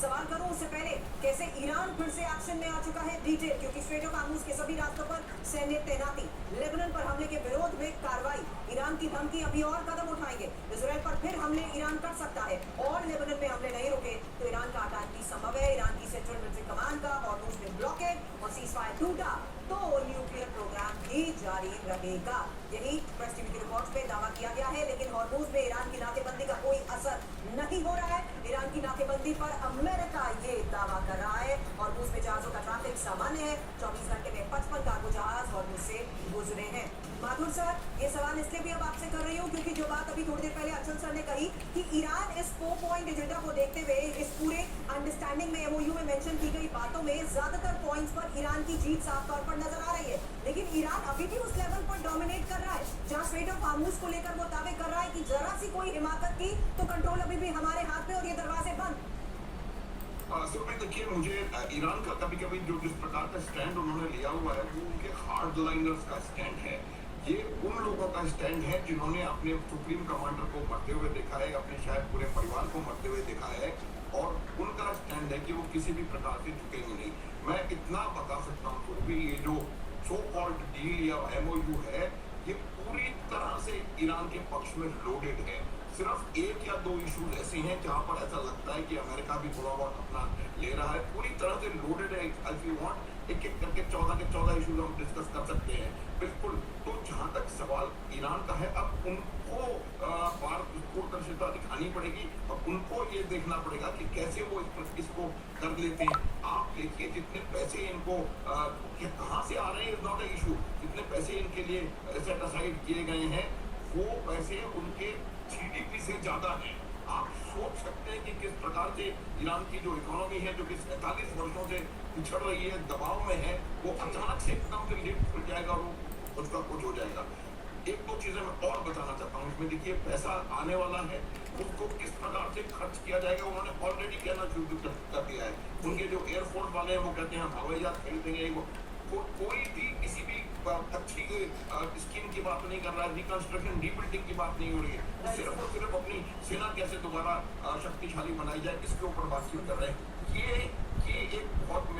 सवाल करूं उससे पहले कैसे ईरान फिर से एक्शन में आ चुका है, डिटेल, क्योंकि स्ट्रेट ऑफ हार्मुज के सभी रास्तों पर सैन्य तैनाती, लेबनान पर हमले के विरोध में कार्रवाई, ईरान की धमकी, अभी और कदम उठाएंगे, इजराइल पर फिर हमले ईरान कर सकता है और लेबनान में हमले नहीं रुके तो ईरान का अटैक भी संभव है, ईरान की सेंट्रल मिलिट्री कमांड का हॉर्मुज में ब्लॉकेड और सीजफायर टूटा तो न्यूक्लियर प्रोग्राम भी जारी रहेगा। यही प्रेस टीवी की रिपोर्ट में दावा किया गया है, लेकिन हॉर्मुज में ईरान की नाकेबंदी का कोई असर नहीं हो रहा है। ईरान की नाकेबंदी पर अमेरिका ये दावा कर रहा है। हॉर्मुज में जहाजों का ट्रैफिक सामान्य है, 24 घंटे में 55 कार्गो जहाज हॉर्मुज से गुजरे हैं। माधुर सर, ये सवाल इसलिए भी अब आपसे कर रही हूँ क्योंकि जो बात अभी थोड़ी देर पहले अचल सर ने कही कि ईरान इस 4 पॉइंट एजेंडा को देखते हुए इस पूरे अंडरस्टैंडिंग में एमओयू में मेंशन की गई बातों में ज्यादातर पॉइंट्स पर ईरान की जीत साफ तौर पर नजर आ रही है, लेकिन ईरान अभी भी उस लेवल पर डोमिनेट कर रहा है जहां स्ट्रेट ऑफ हार्मुज को लेकर वो दावे कर रहा है कि जरा सी कोई हिमाकत की तो कंट्रोल अभी भी हमारे हाथ में और ये दरवाजे बंद। देखिए, मुझे ईरान का कभी कभी जो जिस प्रकार का स्टैंड उन्होंने लिया हुआ है वो उनके हार्ड लाइनर्स का स्टैंड है। ये उन लोगों का स्टैंड है जिन्होंने अपने सुप्रीम कमांडर को मरते हुए देखा है, अपने शायद पूरे परिवार को मरते हुए देखा है, और उनका स्टैंड है कि वो किसी भी प्रकार से झुकेंगे नहीं। मैं इतना बता सकता हूँ तो भी ये जो सो कॉल्ड डील या एमओयू है ये पूरी तरह से ईरान के पक्ष में लोडेड है। सिर्फ एक या दो इश्यूज ऐसे हैं जहां पर ऐसा लगता है कि अमेरिका भी थोड़ा बहुत अपना ले रहा है, पूरी तरह से लोडेड है। इफ यू वांट एक एक करके 14 के 14 इश्यूज हम डिस्कस कर सकते हैं, बिल्कुल। तो जहां तक सवाल ईरान का है, अब उनको पारदर्शिता दिखानी पड़ेगी और उनको ये देखना पड़ेगा कि कैसे वो इसको कर लेते हैं। आप देखिए जितने पैसे इनको कहाँ से आ रहे हैं, इज नॉट ए इशू। जितने पैसे इनके लिए सेट असाइड किए गए हैं वो पैसे उनके जीडीपी से ज्यादा है। आप सोच सकते हैं कि किस प्रकार से ईरान की जो इकोनॉमी है, जो कि 45 वर्षों से पिछड़ रही है, दबाव में है, वो अचानक से एकदम से लिफ्ट खुल जाएगा और वो उसका कुछ हो जाएगा। एक दो चीजें मैं और बताना चाहता हूँ इसमें। देखिए, पैसा आने वाला है, उसको किस प्रकार से खर्च किया जाएगा उन्होंने ऑलरेडी कहना शुरू कर दिया है। उनके जो एयरफोर्स वाले हैं वो कहते हैं हम हवाई जहाज खरीदेंगे। कोई भी किसी भी अच्छी स्कीम की बात नहीं कर रहा है, रिकंस्ट्रक्शन रीबिल्डिंग की बात नहीं हो रही है। वो सिर्फ और सिर्फ अपनी सेना कैसे दोबारा शक्तिशाली बनाई जाए इसके ऊपर बातचीत कर रहे हैं। ये एक बहुत